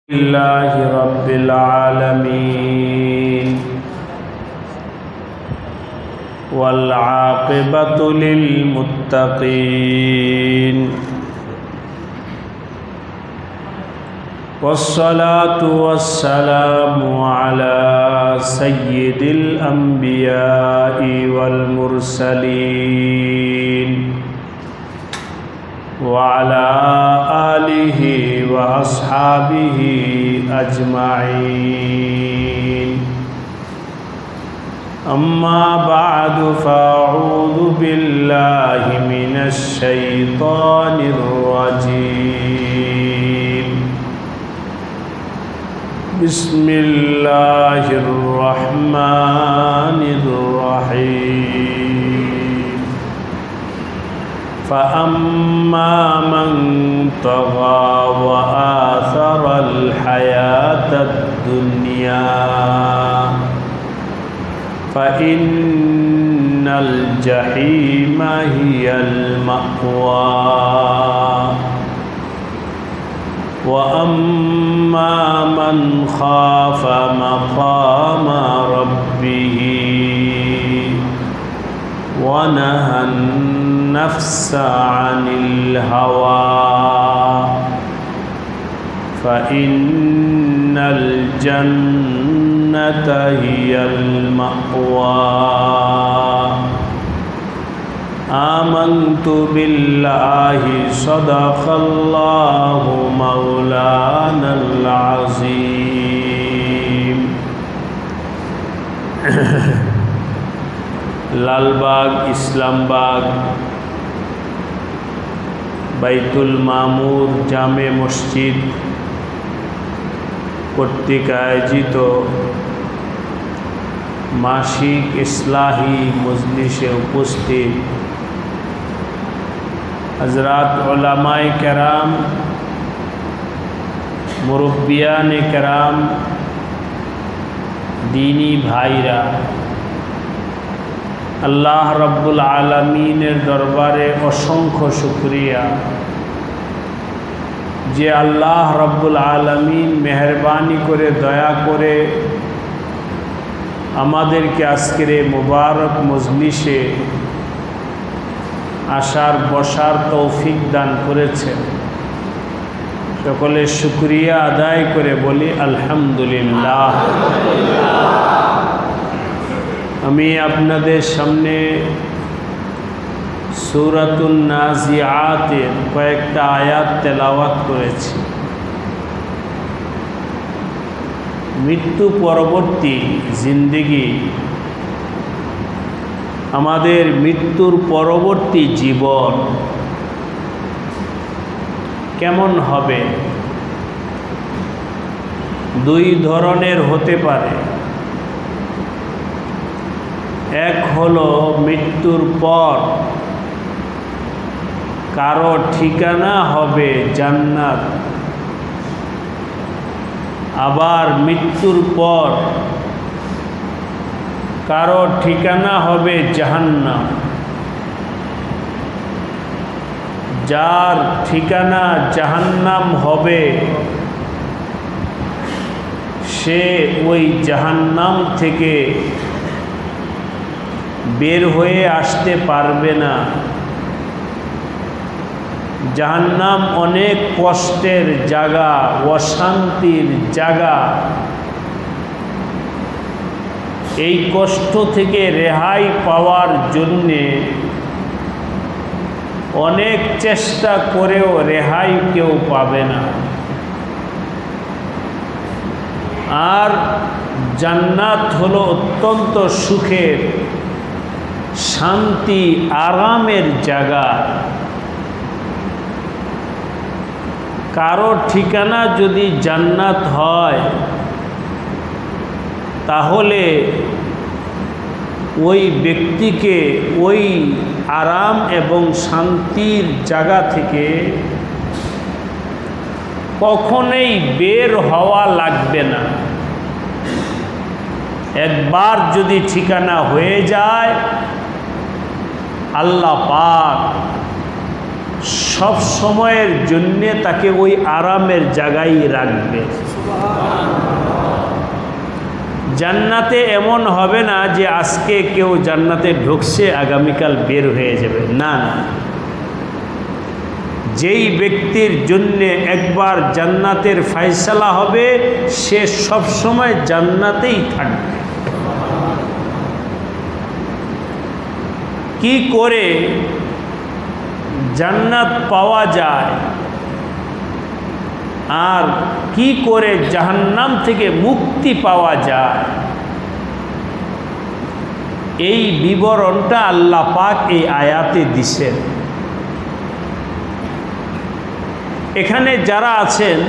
لله رب العالمين والعاقبة للمتقين والصلاة والسلام على سيد الأنبياء والمرسلين وعلى آله وأصحابه أجمعين أما بعد فأعوذ بالله من الشيطان الرجيم بسم الله الرحمن الرحيم فأما من طغى وآثر الحياة الدنيا فإن الجحيم هي المأوى وأما من خاف مقام ربه ونهى النفس عن الهوى فإن الجنة هي المأوى آمنت بالله صدق الله مولانا العظيم লালবাগ ইসলামবাগ বাইতুল মামুর জামে মসজিদ কর্তৃক আয়োজিত মাসিক ইসলাহি মজলিসে উপস্থিত হযরত উলামায়ে কেরাম, মুরব্বিয়ানে কেরাম, দীনী ভাইরা, আল্লাহ রব্বুল আলামিনের দরবারে অসংখ্য শুকরিয়া যে আল্লাহ রব্বুল আলামিন মেহেরবানি করে দয়া করে আমাদেরকে আজকের এই মুবারক মজলিসে আসার বসার তৌফিক দান করেছেন। সকলে শুকরিয়া আদায় করে বলি আলহামদুলিল্লাহ। আমি আপনাদের সামনে সূরাতুন নাজিআতের কয়েকটা আয়াত তেলাওয়াত করেছি। মৃত্যু পরবর্তী জিন্দেগি, আমাদের মৃত্যুর পরবর্তী জীবন কেমন হবে? দুই ধরনের হতে পারে। এক হলো মৃত্যুর পর কারো ঠিকানা হবে জান্নাত, আবার মৃত্যুর পর কারো ঠিকানা হবে জাহান্নাম। যার ঠিকানা জাহান্নাম হবে সে ওই জাহান্নাম থেকে বের হয়ে আসতে পারবে না। জাহান্নাম অনেক কষ্টের জায়গা, অশান্তির জায়গা। এই কষ্ট থেকে রেহাই পাওয়ার জন্যে অনেক চেষ্টা করেও রেহাই কেউ পাবে না। আর জান্নাত হলো অত্যন্ত সুখের, শান্তি, আরামের জায়গা। কারো ঠিকানা যদি জান্নাত হয় তাহলে ওই ব্যক্তিকে ওই আরাম এবং শান্তির জায়গা থেকে কখনোই বের হওয়া লাগবে না। একবার যদি ঠিকানা হয়ে যায় আল্লাহ পাক সব সময়ের জন্যে তাকে ওই আরামের জায়গায় রাখবে। জান্নাতে এমন হবে না যে আজকে কেউ জান্নাতে ঢুকছে আগামীকাল বের হয়ে যাবে, না না। যেই ব্যক্তির জন্যে একবার জান্নাতের ফয়সালা হবে সে সব সময় জান্নাতেই থাকবে। কি করে জান্নাত পাওয়া যায় আর কি করে জাহান্নাম থেকে মুক্তি পাওয়া যায়, এই বিবরণটা আল্লাহ পাক এই আয়াতে দিছেন। এখানে যারা আছেন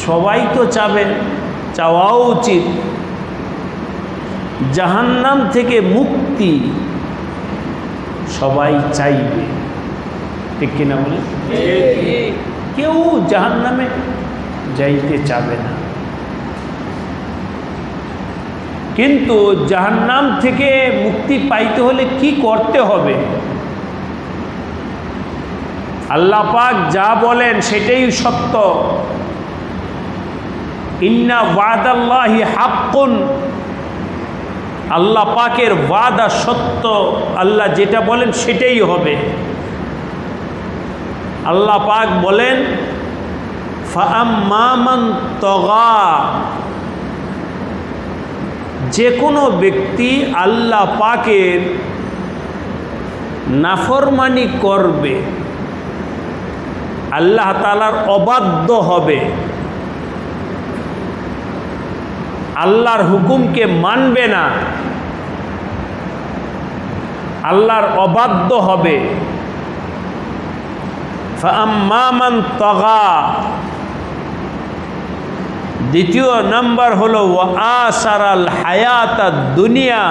সবাই তো চাবেন, চাওয়াও উচিত জাহান্নাম থেকে মুক্তি সবাই চাইবে, ঠিক কিনা বলে? কেউ জাহান্নামে যাইতে চাবে না, কিন্তু জাহান্নাম থেকে মুক্তি পাইতে হলে কি করতে হবে? আল্লাহ পাক যা বলেন সেটাই সত্য। ইন্না ওয়াদাল্লাহি হাক্কুন, আল্লাহ পাকের ওয়াদা সত্য, আল্লাহ যেটা বলেন সেটাই হবে। আল্লাহ পাক বলেন ফাআম্মা মান তাগা, যে কোনো ব্যক্তি আল্লাহ পাকের নাফরমানি করবে, আল্লাহ তাআলার অবাধ্য হবে, আল্লাহর হুকুমকে মানবে না, আল্লাহর অবাধ্য হবে। ফাআম্মা মান তাগা, দ্বিতীয় নাম্বার হলো ওয়া আসারাল হায়াতাদ দুনিয়া,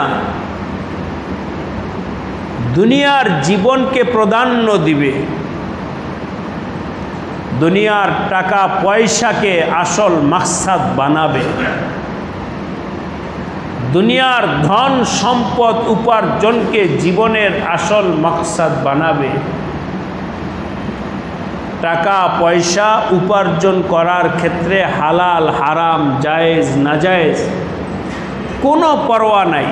দুনিয়ার জীবনকে প্রাধান্য দিবে, দুনিয়ার টাকা পয়সাকে আসল মাকসাদ বানাবে, দুনিয়ার ধন সম্পদ উপার্জনকে জীবনের আসল মাকসাদ বানাবে। টাকা পয়সা উপার্জন করার ক্ষেত্রে হালাল হারাম জায়েজ নাজায়েজ কোনো পরোয়া নাই,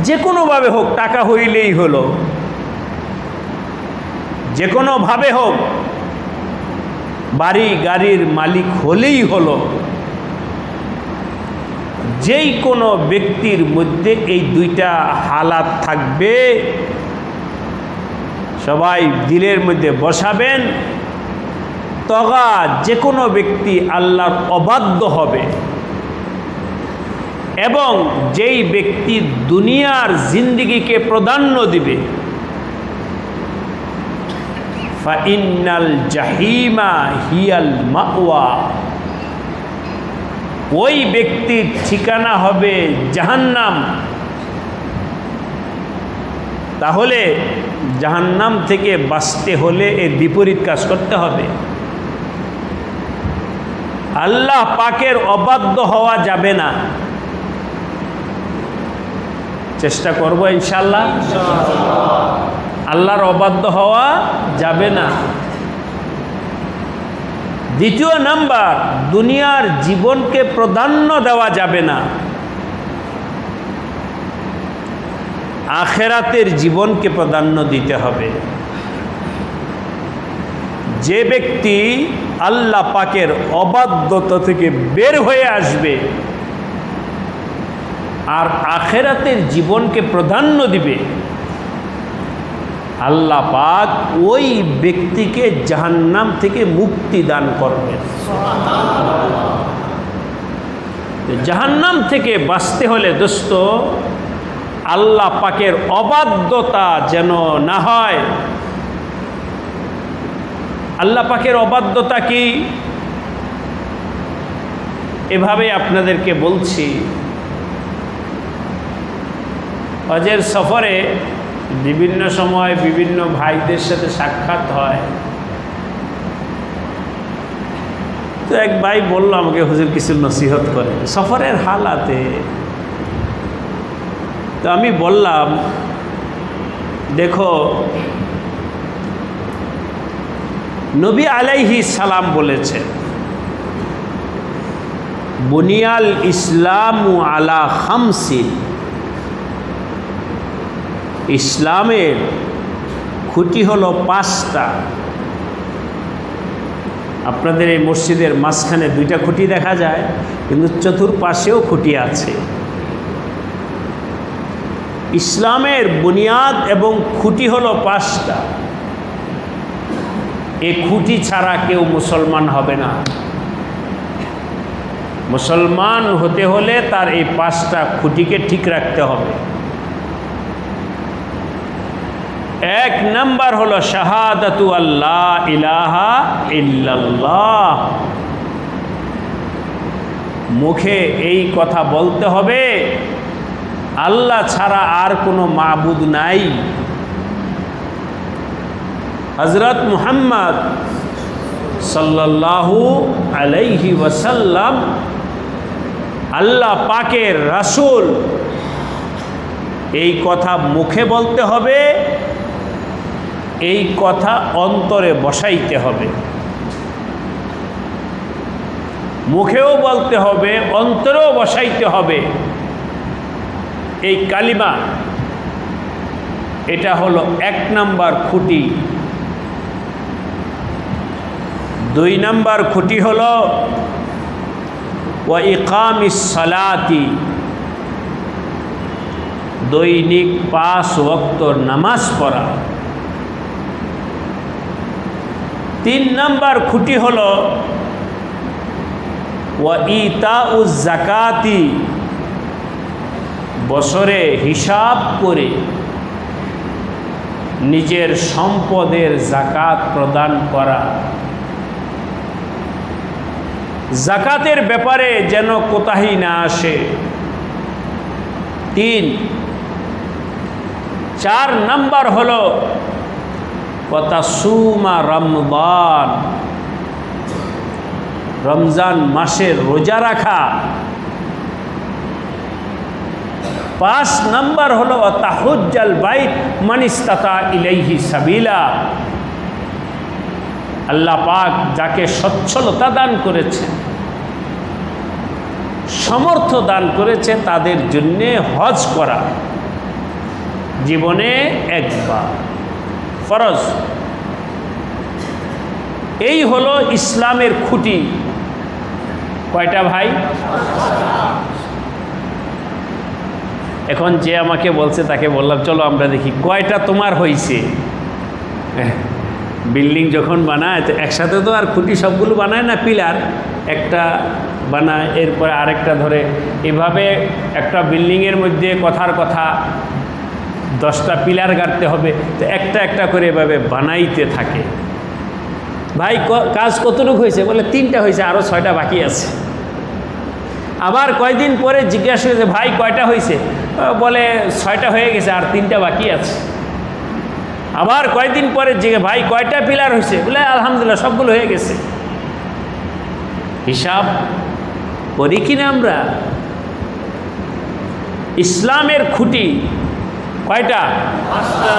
যে কোনোভাবে হোক টাকা হইলেই হলো, যে কোনোভাবে হোক বাড়ি গাড়ির মালিক হলেই হলো। যেই কোনো ব্যক্তির মধ্যে এই দুইটা হালাত থাকবে, সবাই দিলের মধ্যে বসাবেন। তগা, যে কোনো ব্যক্তি আল্লাহর অবাধ্য হবে, এবং যেই ব্যক্তি দুনিয়ার জিন্দেগিকে প্রাধান্য দিবে, ফাইন্নাল জাহিমা হিয়াল মাওয়া, ওই ব্যক্তির ঠিকানা হবে জাহান্নাম। তাহলে জাহান্নাম থেকে বাঁচতে হলে এর বিপরীত কাজ করতে হবে। আল্লাহ পাকের অবাধ্য হওয়া যাবে না, চেষ্টা করব ইনশাআল্লাহ। আল্লাহর অবাধ্য হওয়া যাবে না। দ্বিতীয় নাম্বার, দুনিয়ার জীবনকে প্রাধান্য দেওয়া যাবে না, আখেরাতের জীবনকে প্রাধান্য দিতে হবে। যে ব্যক্তি আল্লাহ পাকের অবাধ্যতা থেকে বের হয়ে আসবে আর আখেরাতের জীবনকে প্রাধান্য দিবে, আল্লাহ পাক ওই ব্যক্তিকে জাহান্নাম থেকে মুক্তি দান করবেন। জাহান্নাম থেকে বাঁচতে হলে দোস্ত আল্লাহ পাকের অবাধ্যতা যেন না হয়। আল্লাহ পাকের অবাধ্যতা কি? এভাবে আপনাদেরকে বলছি, হজের সফরে বিভিন্ন সময় বিভিন্ন ভাইদের সাথে সাক্ষাৎ হয়। তো এক ভাই বলল আমাকে, হুজুর কিছু নসিহত করে সফরের হালাতে। তো আমি বললাম, দেখো নবী আলাইহিস সালাম বলেছেন, বুনিয়াল ইসলামু আলা খামসিন, ইসলামের খুঁটি হলো 5টা। আপনাদের এই মসজিদের মাঝখানে 2টা খুঁটি দেখা যায়, কিন্তু চতুর্পাশেও খুঁটি আছে। ইসলামের বুনিয়াদ এবং খুঁটি হলো 5টা। এই খুঁটি ছাড়া কেউ মুসলমান হবে না। মুসলমান হতে হলে তার এই 5টা খুঁটিকে ঠিক রাখতে হবে। 1 নাম্বার হলো শাহাদাতু আল্লাহ ইলাহা ইল্লাল্লাহ। মুখে এই কথা বলতে হবে, আল্লাহ ছাড়া আর কোনো মাবুদ নাই। হযরত মুহাম্মদ সাল্লাল্লাহু আলাইহি ওয়াসাল্লাম আল্লাহ পাকের রাসূল। এই কথা মুখে বলতে হবে, এই কথা অন্তরে বসাইতে হবে। মুখেও বলতে হবে, অন্তরেও বসাইতে হবে। এই কালিমা, এটা হলো 1 নাম্বার খুঁটি। 2 নাম্বার খুঁটি হলো ওয়া ইকামিস সালাতি, দৈনিক 5 ওয়াক্ত নামাজ পড়া। 3 নাম্বার খুঁটি হলো ওয়া ইতাউজ যাকাতি, বছরে হিসাব করে নিজের সম্পদের যাকাত প্রদান করা। যাকাতের ব্যাপারে যেন কোতাহি না আসে। 4 নাম্বার হলো ওয়াতাসুমা রমজান, রমজান মাসের রোজা রাখা। 5 নাম্বার হলো তাহুজ্জাল বাইত মান ইস্তাতা ইলাইহি সাবিলা, আল্লাহ পাক যাকে সচ্ছলতা দান করেছেন, সমর্থ দান করেছে, তাদের জন্য হজ করা জীবনে একবার ফরজ। এই হলো ইসলামের খুঁটি। কয়টা ভাই? এখন যে আমাকে বলছে তাকে বললাম, চলো আমরা দেখি কয়টা তোমার হয়েছে। বিল্ডিং যখন বানায় তো একসাথে তো আর খুঁটি সবগুলো বানায় না, পিলার একটা বানায়, এরপরে আরেকটা ধরে, এভাবে একটা বিল্ডিংয়ের মধ্যে কথার কথা 10টা পিলার গাড়তে হবে, তো একটা একটা করে এভাবে বানাইতে থাকে। ভাই কাজ কতটুকু হয়েছে? বলে 3টা হয়েছে, আরও 6টা বাকি আছে। আবার কয়দিন পরে জিজ্ঞাসা করেছে, ভাই কয়টা হয়েছে? বলে 6টা হয়ে গেছে, আর 3টা বাকি আছে। আবার কয়দিন পরে ভাই কয়টা পিলার হয়েছে? বলে আলহামদুলিল্লাহ সবগুলো হয়ে গেছে। হিসাব করি কিনা আমরা? ইসলামের খুঁটি কয়টা? 5টা।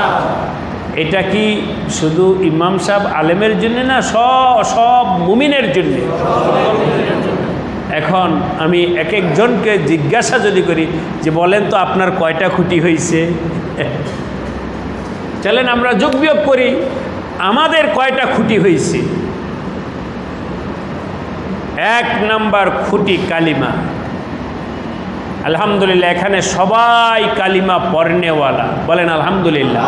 এটা কি শুধু ইমাম সাহেব আলেমের জন্য না, সব মুমিনের জন্য? এখন আমি এক একজনকে জিজ্ঞাসা যদি করি যে বলেন তো আপনার কয়টা খুঁটি হয়েছে, চলেন আমরা যোগ বিয়োগ করি, আমাদের কয়টা খুঁটি হয়েছে? 1 নাম্বার খুঁটি কালিমা। আলহামদুলিল্লাহ, এখানে সবাই কালিমা পড়নেওয়ালা, বলেন আলহামদুলিল্লাহ।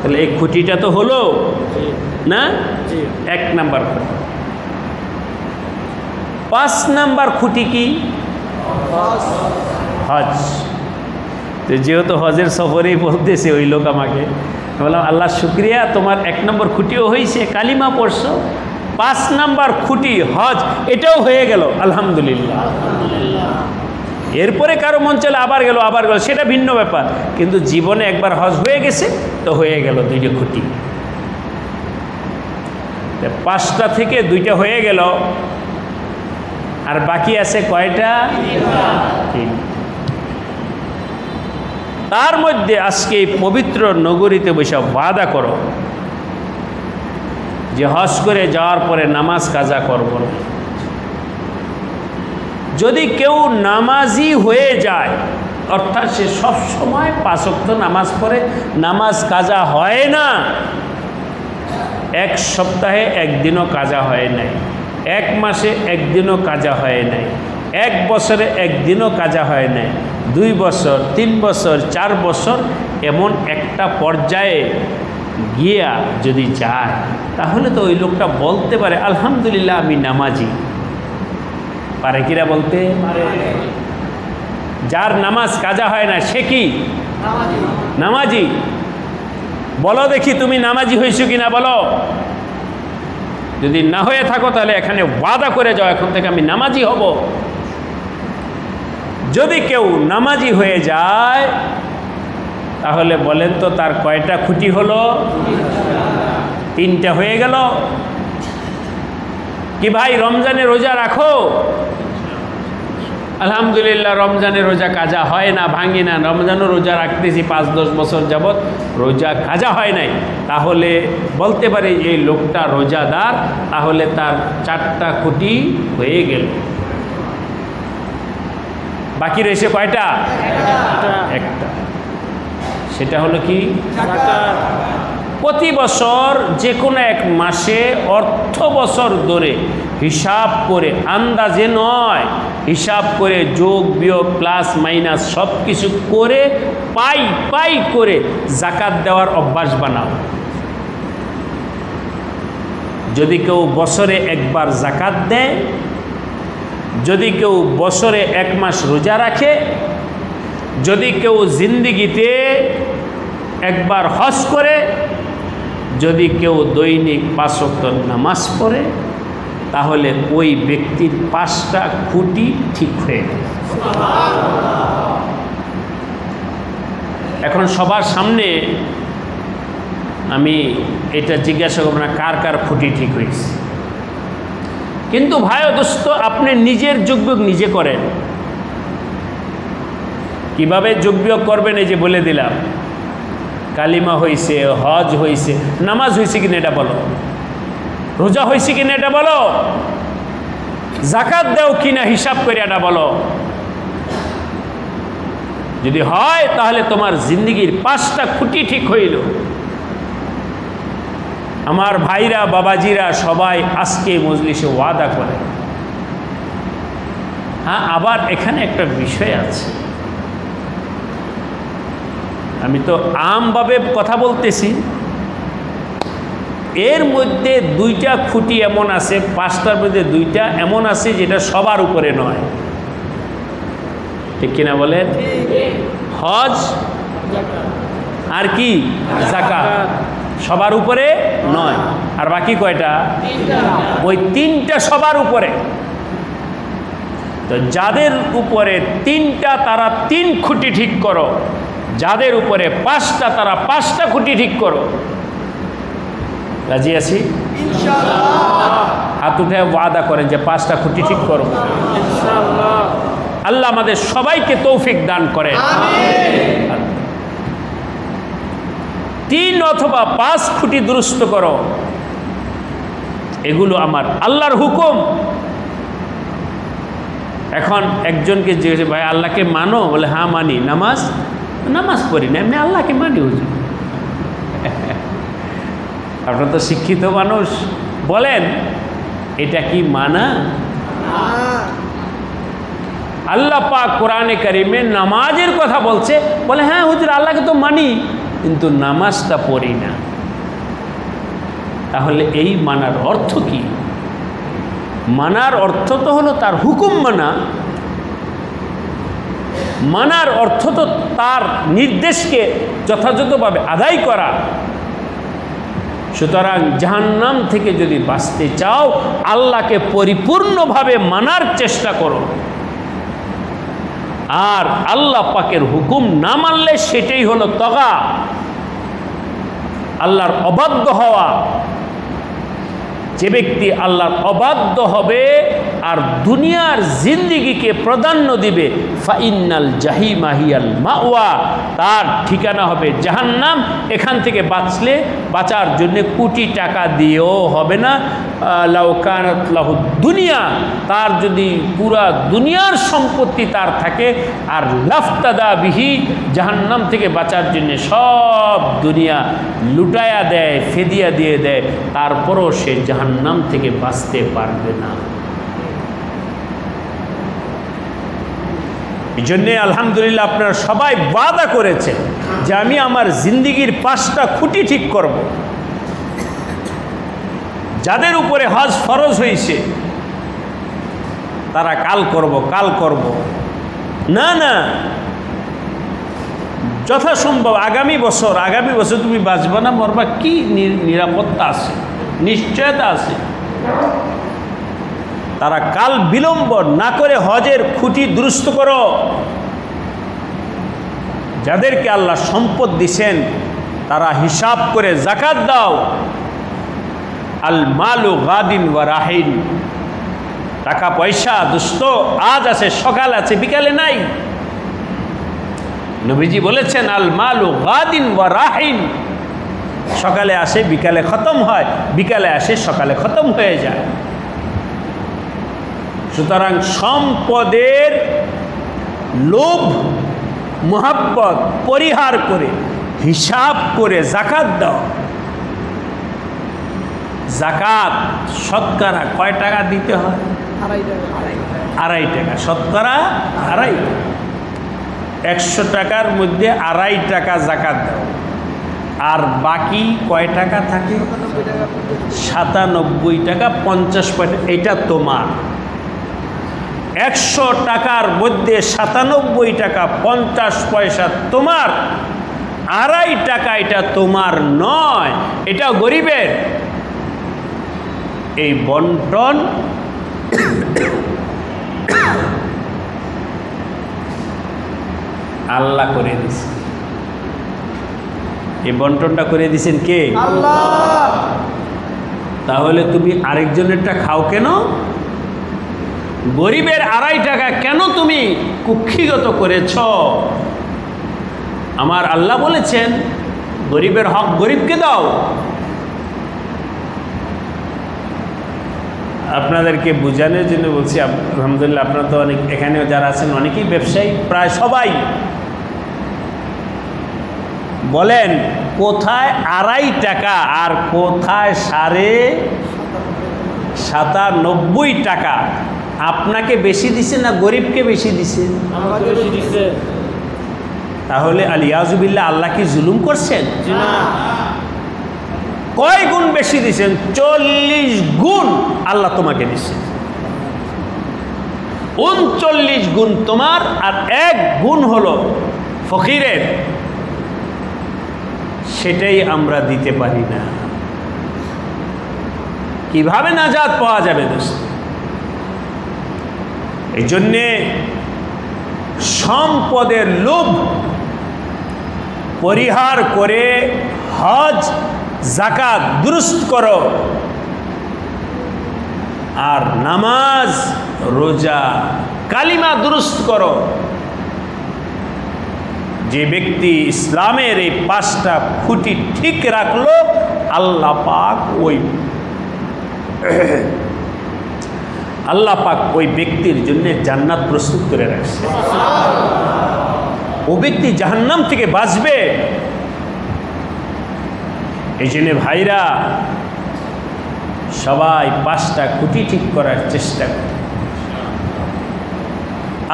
তাহলে এই খুঁটিটা তো হলো না? 1 নাম্বার খুঁটি। 5 নাম্বার খুঁটি কি? হজ। তো যেহেতু হজের সফরেই বলতেছে ওই লোক আমাকে, বললাম আল্লাহ শুক্রিয়া, তোমার 1 নম্বর খুঁটিও হয়েছে, কালিমা পড়ছো। 5 নাম্বার খুঁটি হজ, এটাও হয়ে গেল আলহামদুলিল্লাহ। এরপরে কারো মন চলে আবার গেল, সেটা ভিন্ন ব্যাপার, কিন্তু জীবনে একবার হজ হয়ে গেছে তো হয়ে গেল 2টা খুঁটি। 5টা থেকে 2টা হয়ে গেল, আর বাকি আছে কয়টা? 3। তার মধ্যে আজকে এই পবিত্র নগরীতে বসে ওয়াদা করো যে হজ করে যাওয়ার পরে নামাজ কাজা করব না। যদি কেউ নামাজি হয়ে যায়, অর্থাৎ সে সব সময় 5 ওয়াক্ত নামাজ পড়ে, নামাজ কাজা হয় না, 1 সপ্তাহে 1 দিনও কাজা হয় নাই, 1 মাসে 1 দিনও কাজা হয় নাই, 1 বছরে 1 দিনও কাজা হয় নাই, 2 বছর, 3 বছর, 4 বছর, এমন একটা পর্যায়ে গিয়া যদি যায়, তাহলে তো ওই লোকটা বলতে পারে আলহামদুলিল্লাহ আমি নামাজি। পারে কিরা বলতে? যার নামাজ কাজা হয় না সে কি নামাজি? বলো দেখি তুমি নামাজি হয়েছো কিনা বলো। যদি না হয়ে থাকো তাহলে এখানে ওয়াদা করে যাও এখন থেকে আমি নামাজি হব। যদি কেউ নামাজি হয়ে যায় তাহলে বলেন তো তার কয়টা খুঁটি হলো? 3টা হয়ে গেল। কি ভাই রমজানে রোজা রাখো? আলহামদুলিল্লাহ রমজানে রোজা কাজা হয় না, ভাঙি না, রমজানও রোজা রাখতেছি 5-10 বছর যাবৎ, রোজা কাজা হয় নাই। তাহলে বলতে পারি এই লোকটা রোজাদার, তাহলে তার 4টা খুঁটি হয়ে গেল। বাকি রয়েছে কয়টা? একটা। সেটা হলো কি? প্রতি বছর যে কোনো 1 মাসে অর্থ বছর ধরে হিসাব করে, আন্দাজে নয়, হিসাব করে যোগ বিয়োগ প্লাস মাইনাস সব কিছু করে পাই করে জাকাত দেওয়ার অভ্যাস বানাও। যদি কেউ বছরে 1 বার জাকাত দেয়, যদি কেউ বছরে 1 মাস রোজা রাখে, যদি কেউ জিন্দিগিতে 1 বার হজ করে, যদি কেউ দৈনিক 5 ওয়াক্ত নামাজ পড়ে, তাহলে ওই ব্যক্তির 5টা খুঁটি ঠিক হয়ে গেল। এখন সবার সামনে আমি এটা জিজ্ঞাসা করব না কার কার খুঁটি ঠিক হয়েছে, কিন্তু ভাই দোস্ত আপনি নিজের যোগবিয়োগ নিজে করেন। কিভাবে যোগবিয়োগ করবেন এই যে বলে দিলাম। কালিমা হয়েছে, হজ হয়েছে, নামাজ হয়েছে কিনা এটা বলো, রোজা হয়েছে কিনা এটা বলো, জাকাত দাও কিনা হিসাব করে এটা বলো। যদি হয় তাহলে তোমার জিন্দিগির 5টা খুঁটি ঠিক হইল। আমার ভাইরা বাবাজিরা সবাই আজকে মজলিসে ওয়াদা করে। হ্যাঁ, আবার এখানে একটা বিষয় আছে, আমি তো আমভাবে কথা বলতেছি, এর মধ্যে 2টা খুঁটি এমন আছে, 5টার মধ্যে 2টা এমন আছে যেটা সবার উপরে নয়। ঠিক কিনা বলেন? হজ আর কি যাকাত সবার উপরে নয়, আর বাকি কয়টা? ওই 3টা সবার উপরে। তো যাদের উপরে 3টা তারা 3 খুঁটি ঠিক করো, যাদের উপরে 5টা তারা 5টা খুঁটি ঠিক করো। রাজি আছি? হাত উঠে ওয়াদা করেন যে 5টা খুঁটি ঠিক করো। আল্লাহ আমাদের সবাইকে তৌফিক দান করেন। 3 অথবা 5 খুঁটি দুরুস্ত করো, এগুলো আমার আল্লাহর হুকুম। এখন একজনকে জিজ্ঞেস, ভাই আল্লাহকে মানো? বলে হ্যাঁ মানি। নামাজ পড়ি না, এমনি আল্লাহকে মানি। হুজুর আপনারা তো শিক্ষিত মানুষ, বলেন এটা কি মানা? আল্লাহ পাক কোরআনে কারিমে নামাজের কথা বলছে, বলে হ্যাঁ হুজুর আল্লাহকে তো মানি কিন্তু নামাজটা পড়ি না। তাহলে এই মানার অর্থ কি? মানার অর্থ তো হলো তার হুকুম মানা, মানার অর্থ তো তার নির্দেশকে যথাযথভাবে আদায় করা। সুতরাং জাহান্নাম থেকে যদি বাঁচতে চাও, আল্লাহকে পরিপূর্ণভাবে মানার চেষ্টা করো। আর আল্লাহ পাকের হুকুম না মানলে সেটাই হলো তগা, আল্লাহর অবাধ্য হওয়া। যে ব্যক্তি আল্লাহর অবাধ্য হবে আর দুনিয়ার জিন্দিগিকে প্রাধান্য দিবে, ফাইন্নাল জাহিমা হিয়াল মাওয়া, তার ঠিকানা হবে জাহান্নাম। এখান থেকে বাঁচার জন্য কোটি টাকা দিয়েও হবে না। লাউ কানাত লাহু দুনিয়া, তার যদি পুরা দুনিয়ার সম্পত্তি তার থাকে, আর লাফতাদা বিহি, জাহান্নাম থেকে বাঁচার জন্য সব দুনিয়া লুটায়া দেয়, ফেদিয়া দিয়ে দেয়, তারপরও সে জাহান্নাম থেকে বাঁচতে পারবে না। এই জন্যে আলহামদুলিল্লাহ আপনারা সবাই ওয়াদা করেছেন যে আমি আমার জিন্দিগির 5টা খুঁটি ঠিক করব। যাদের উপরে হজ ফরজ হয়েছে তারা কাল করব না, না, যথাসম্ভব আগামী বছর তুমি বাঁচবা না মরবা, কি নিরাপত্তা আছে, নিশ্চয়তা আছে। তারা কাল বিলম্ব না করে হজের খুঁটি দুরুস্ত করো। যাদেরকে আল্লাহ সম্পদ দিছেন তারা হিসাব করে যাকাত দাও। আল মালু গাদিন ওয়া রাহিন, টাকা পয়সা দোস্ত আজ আছে, সকাল আছে, বিকালে নাই। নবীজি বলেছেন আল মালু গাদিন ওয়া রাহিন, সকালে আসে বিকালে খতম হয়, বিকালে আসে সকালে খতম হয়ে যায়। সুতরাং সম্পদের লোভ মোহাব্বত পরিহার করে হিসাব করে যাকাত দাও। যাকাত শতকরা কয় টাকা দিতে হয়? 2.5 টাকা। শতকরা 2.5 টাকা। 100 টাকার মধ্যে 2.5 টাকা যাকাত দাও, আর বাকি কয় টাকা থাকে? 97 টাকা 50 পয়সা। এটা তোমার 100 টাকার মধ্যে 97 টাকা 50 পয়সা তোমার, 2.5 টাকা এটা তোমার নয়, এটা গরিবের। এই বন্টন আল্লাহ করে দিয়েছে। এই বন্টনটা করে দিয়েছেন কে? আল্লাহ। তাহলে তুমি আরেকজনেরটা খাও কেন? গরিবের 2.5 টাকা কেন তুমি কুক্ষিগত করেছ? আমার আল্লাহ বলেছেন গরিবের হক গরিবকে দাও। আপনাদেরকে বোঝানোর জন্য বলছি, আলহামদুলিল্লাহ আপনারা তো অনেক, এখানেও যারা আছেন অনেকেই ব্যবসায়ী, প্রায় সবাই বলেন কোথায় 2.5 টাকা আর কোথায় 97.5 টাকা? আপনাকে বেশি দিছে না গরিবকে বেশি দিছে? তাহলে আলিয়াজুবিল্লাহ আল্লাহ কি জুলুম করছেন? কয় গুণ বেশি দিছেন? 40 গুণ আল্লাহ তোমাকে দিচ্ছে। 39 গুণ তোমার, আর 1 গুণ হলো ফকিরের। সেটাই আমরা দিতে পারি না। কিভাবে নাজাত পাওয়া যাবে দোস্ত? এই জন্যে সম্পদের লোভ পরিহার করে হজ যাকাত দুরুস্ত করো, আর নামাজ রোজা কালিমা দুরুস্ত করো। যে ব্যক্তি ইসলামের এই 5টা খুঁটি ঠিক রাখলো, আল্লাহ পাক ওই ব্যক্তির জন্য জান্নাত প্রস্তুত করে রাখছে। ও ব্যক্তি জাহান্নাম থেকে বাঁচবে। এই জন্য ভাইরা সবাই 5টা খুঁটি ঠিক করার চেষ্টা করে।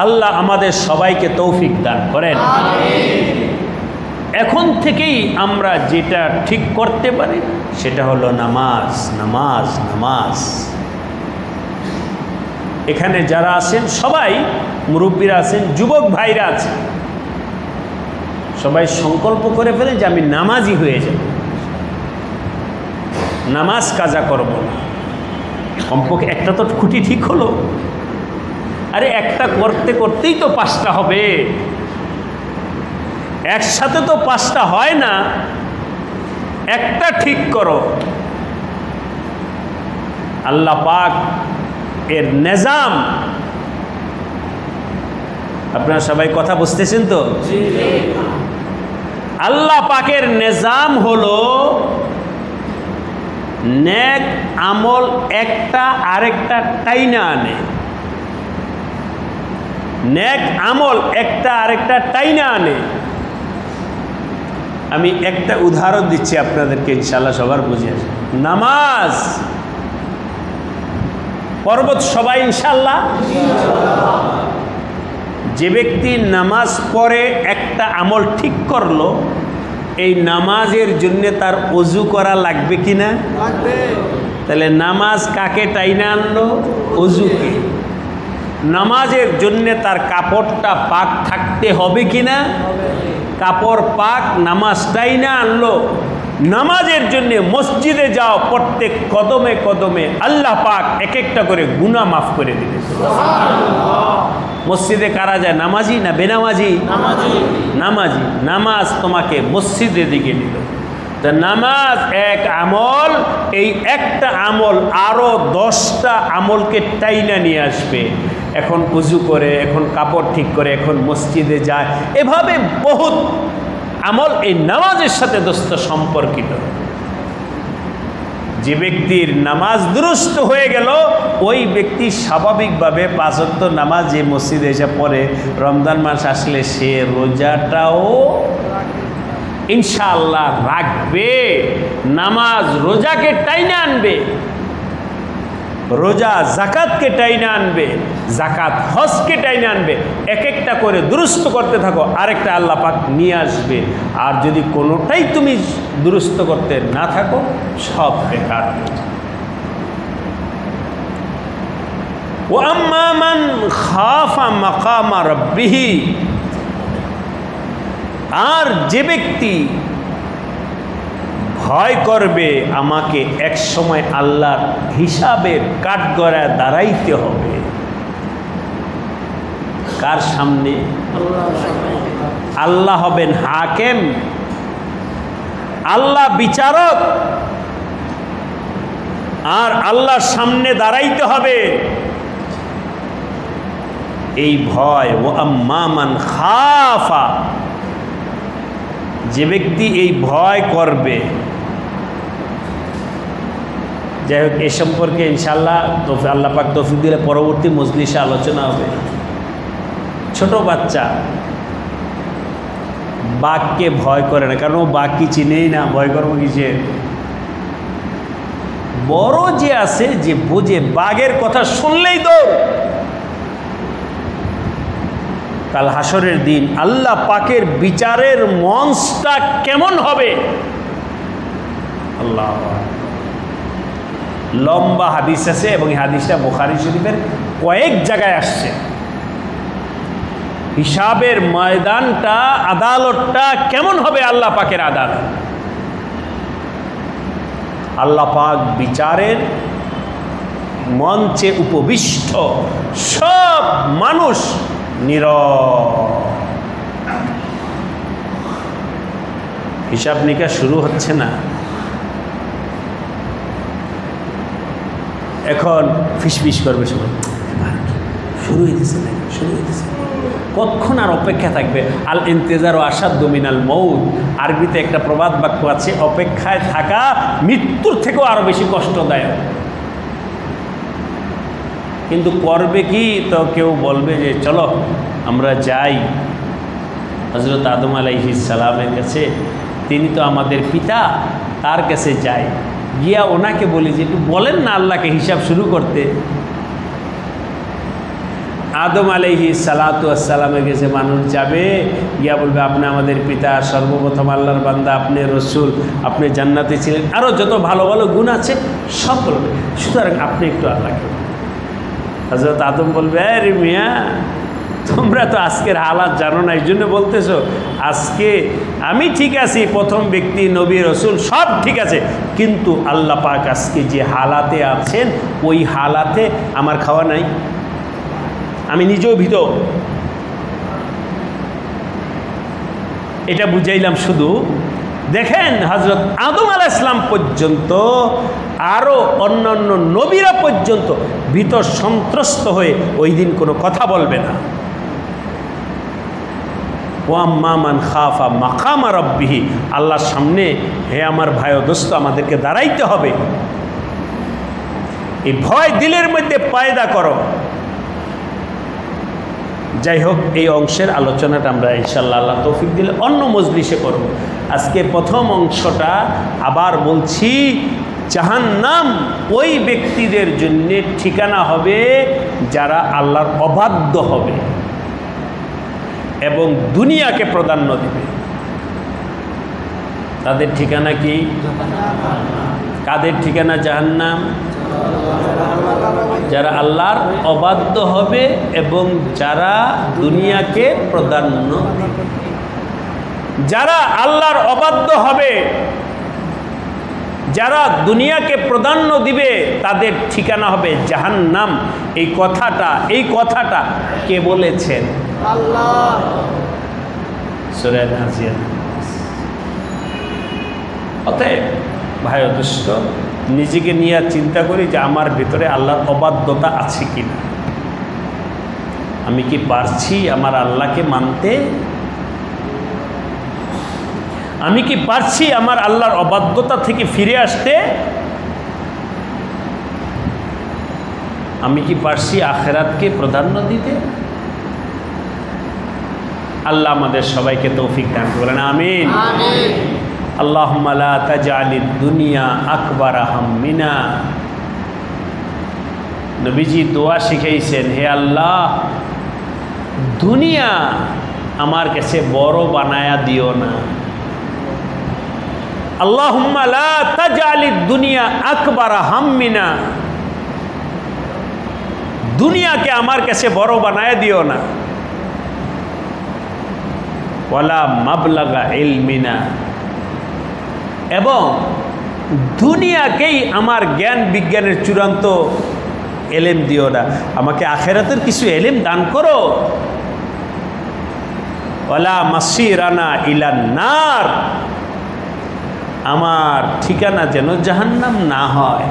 আল্লাহ আমাদের সবাইকে তৌফিক দান করেন। এখন থেকেই আমরা যেটা ঠিক করতে পারি সেটা হলো নামাজ, নামাজ, নামাজ। এখানে যারা আছেন সবাই মুরব্বীরা আছেন, যুবক ভাইরা আছেন, সবাই সংকল্প করে ফেলেন যে আমি নামাজি হয়ে যাব, নামাজ কাজা করব না। কমপক্ষে একটা তো খুঁটি ঠিক হলো। আরে একটা করতে করতেই তো 5টা হবে, একসাথে তো 5টা হয় না। একটা ঠিক করো। আল্লাহ পাক এর নিজাম, আপনারা সবাই কথা বুঝতেছেন তো? আল্লাহ পাকের নিজাম হলো নেক আমল একটা আরেকটা টাইনা আনে। নেক আমল একটা আরেকটা টাইনা আনে। আমি একটা উদাহরণ দিচ্ছি আপনাদেরকে, ইনশাআল্লাহ সবার বুঝে আসে। নামাজ পর্বত সবাই ইনশাআল্লাহ। যে ব্যক্তি নামাজ পড়ে একটা আমল ঠিক করলো, এই নামাজের জন্য তার ওযু করা লাগবে কিনা? লাগবে। তাহলে নামাজ কাকে টাইনা আনলো? ওযুকে। নামাজের জন্য তার কাপড়টা পাক থাকতে হবে কিনা? কাপড় পাক, নামাজ টাইনা আনলো। নামাজের জন্য মসজিদে যাও, প্রত্যেক কদমে কদমে আল্লাহ পাক এক একটা করে গুনাহ মাফ করে দিবে। মসজিদে কারা যায়? নামাজি না বেনামাজি? নামাজি। নামাজ তোমাকে মসজিদের দিকে নিল। তা নামাজ এক আমল, এই একটা আমল আরো 10টা আমলকে টাইনা নিয়ে আসবে। এখন ওযু করে, এখন কাপড় ঠিক করে, এখন মসজিদে যায়, এভাবে বহুত আমল এই নামাজের সাথে দোস্ত সম্পর্কিত। যে ব্যক্তির নামাজ দুরুস্ত হয়ে গেল, ওই ব্যক্তি স্বাভাবিকভাবে 5 ওয়াক্ত নামাজ যে মসজিদে এসে পড়ে, রমজান মাস আসলে সে রোজাটাও ইনশাআল্লাহ রাখবে। নামাজ রোজাকে টাইনা আনবে, রোজা জাকাতকে টাইনা আনবে, জাকাত হজকে টাইনা আনবে। এক একটা করে দুরুস্ত করতে থাকো, আরেকটা আল্লাহ পাক নিয়ে আসবে। আর যদি কোনোটাই তুমি দুরুস্ত করতে না থাকো, সব বেকার। ওয়া আম্মা মান খাফা মাকামা রাব্বিহি, আর যে ব্যক্তি ভয় করবে আমাকে এক সময় আল্লাহর হিসাবের কাঠগড়ায় দাঁড়াইতে হবে। কার সামনে? আল্লাহ হবেন হাকেম, আল্লাহ বিচারক, আর আল্লাহর সামনে দাঁড়াইতে হবে। এই ভয়, ও আম্মা মান খাফা, যে ব্যক্তি এই ভয় করবে। যাই হোক, এ সম্পর্কে ইনশাআল্লাহ আল্লাহ পাক তৌফিক দিলে পরবর্তী মজলিসে আলোচনা হবে। ছোট বাচ্চা বাঘকে ভয় করে না, কারণ ও বাঘ কি চিনেই না, ভয় করবো কিসের? বড় যে আছে, যে বোঝে, বাঘের কথা শুনলেই দৌড়। কাল হাসরের দিন আল্লাহ পাকের বিচারের মঞ্চটা কেমন হবে? আল্লাহ, লম্বা হাদিস আছে এবং এই হাদিসটা বুখারী শরীফের কয়েক জায়গায় আসছে। হিসাবের ময়দানটা, আদালতটা কেমন হবে? আল্লাহ পাকের আদালত। আল্লাহ পাক বিচারের মঞ্চে উপবিষ্ট, সব মানুষ নীরব। হিসাব নিকাশ শুরু হচ্ছে না, এখন ফিসফিস করবে সবাই, শুরু হইতেছে না, শুরু হইতেছে। কতক্ষণ আর অপেক্ষা থাকবে? আল ইন্তেজার ও আসাদ্দু মিনাল মউত, আরবিতে একটা প্রবাদ বাক্য আছে, অপেক্ষায় থাকা মৃত্যুর থেকেও আরো বেশি কষ্টদায়ক। কিন্তু করবে কি? তো কেউ বলবে যে চলো আমরা যাই হযরত আদম আলাইহিস সালামের কাছে, তিনি তো আমাদের পিতা, তার কাছে যাই, গিয়া ওনাকে বলি যে একটু বলেন না আল্লাহকে হিসাব শুরু করতে। আদম আলাইহিস সালাতু ওয়াস সালামের কাছে মানুষ যাবে, গিয়া বলবে আপনি আমাদের পিতা, সর্বপ্রথম আল্লাহর বান্দা, আপনি রসুল, আপনি জান্নাতে ছিলেন, আরও যত ভালো ভালো গুণ আছে সব বলবে, সুতরাং আপনি একটু আল্লাহকে। হযরত আদম বলবে, আরে মিয়া, তোমরা তো আজকের হালাত জানো না, এই জন্য বলতেছো। আজকে আমি ঠিক আছি, প্রথম ব্যক্তি, নবী, রসুল সব ঠিক আছে, কিন্তু আল্লাহ পাক আজকে যে হালাতে আছেন, ওই হালাতে আমার খাওয়া নাই, আমি নিজেও ভীত। এটা বুঝাইলাম শুধু দেখেন হযরত আদম আলাইহিস সালাম পর্যন্ত আরও অন্যান্য নবীরা পর্যন্ত ভীত সন্ত্রস্ত হয়ে ওই দিন কোনো কথা বলবে না। ওয়াম্মা মান খাফা মাকামা রাব্বিহি, আল্লাহর সামনে হে আমার ভাই ও দোস্ত আমাদেরকে দাঁড়াইতে হবে। এই ভয় দিলের মধ্যে পয়দা করো। যাই হোক, এই অংশের আলোচনাটা আমরা ইনশাআল্লাহ আল্লাহ তৌফিক দিলে অন্য মজলিসে করব। আজকে প্রথম অংশটা আবার বলছি, জাহান্নাম ওই ব্যক্তিদের জন্য ঠিকানা হবে যারা আল্লাহর অবাধ্য হবে এবং দুনিয়াকে প্রাধান্য দেবে। তাদের ঠিকানা কি? কাদের ঠিকানা জাহান্নাম? যারা আল্লাহর অবাধ্য হবে এবং যারা দুনিয়াকে প্রাধান্য দেবে। যারা আল্লাহর অবাধ্য হবে, যারা দুনিয়াকে প্রাধান্য দিবে, তাদের ঠিকানা হবে জাহান্নাম। এই কথাটা কে বলেছেন? আল্লাহ। সূরা নাজিয়াত। অতএব ভাই দুষ্ট, নিজেকে নিয়ে চিন্তা করি যে আমার ভিতরে আল্লাহর অবাধ্যতা আছে কিনা, আমি কি পারছি আমার আল্লাহকে মানতে, আমি কি পারছি আমার আল্লাহর অবাধ্যতা থেকে ফিরে আসতে, আমি কি পারছি আখিরাতকে প্রাধান্য দিতে। আল্লাহ আমাদের সবাইকে তৌফিক দান করেন, আমিন। আল্লাহুম্মা লা তাজআলিদ দুনিয়া আকবার হাম্মিনা। নবীজি দোয়া শিখাইছেন, হে আল্লাহ দুনিয়া আমার কাছে বড় বানায়া দিও না। আল্লাহুম্মা লা তাজআলিদ দুনিয়া আকবার হাম্মিনা। দুনিয়াকে আমার কাছে বড় বানায়া দিও না। ওয়ালা মাবলাগা ইলমিনা, এবং দুনিয়াকেই আমার জ্ঞান বিজ্ঞানের চূড়ান্ত এলেম দিও না, আমাকে আখিরাতের কিছু এলেম দান করো। ওয়ালা মাসিরানা ইলান নার, আমার ঠিকানা যেন জাহান্নাম না হয়।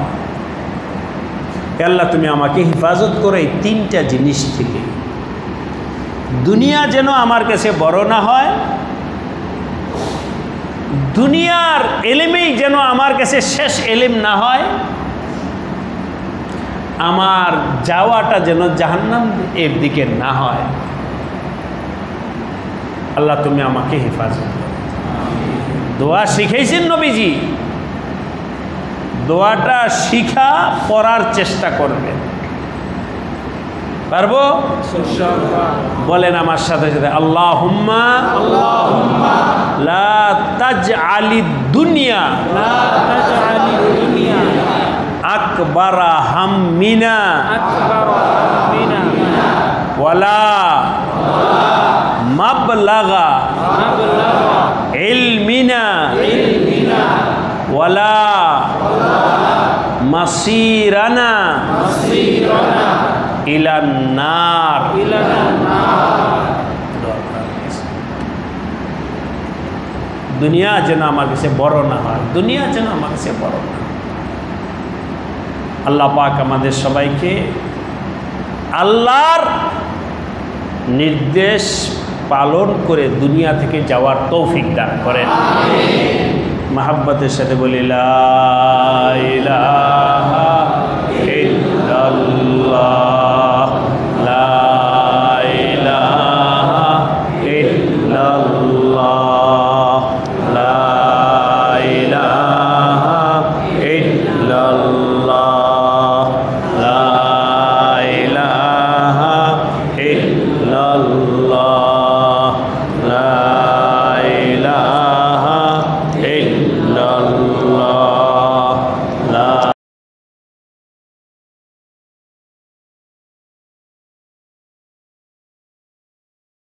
আল্লাহ তুমি আমাকে হেফাজত করো এই তিনটা জিনিস থেকে। দুনিয়া যেন আমার কাছে বড় না হয়, দুনিয়ার এলেমেই যেন আমার কাছে শেষ এলেম না হয়, আমার যাওয়াটা যেন জাহান্নাম এর দিকে না হয়। আল্লাহ তুমি আমাকে হেফাজত করো। দোয়া শিখাইছেন নবীজি, দোয়াটা শিখা পড়ার চেষ্টা করবেন। পারবো? বলেন আমার সাথে সাথে, আল্লাহুম্মা লা তাজআলিদ দুনিয়া আকবারা হাম্মিনা ওয়ালা মাবলাগা ইলমিনা ওয়ালা মাসিরানা ইলান নার। দুনিয়া যেন আমার কাছে বড় না হয়, দুনিয়া যেন আমার কাছে বড় না। আল্লাহ পাক আমাদের সবাইকে আল্লাহর নির্দেশ পালন করে দুনিয়া থেকে যাওয়ার তৌফিক দান করেন। মহব্বতের সাথে বলি লা ইলাহা ইল্লাল্লাহ, লা ইলাহা ইল্লাল্লাহ, লা ইলাহা ইল্লাল্লাহ, লা ইলাহা ইল্লাল্লাহ, লা ইলাহা ইল্লাল্লাহ।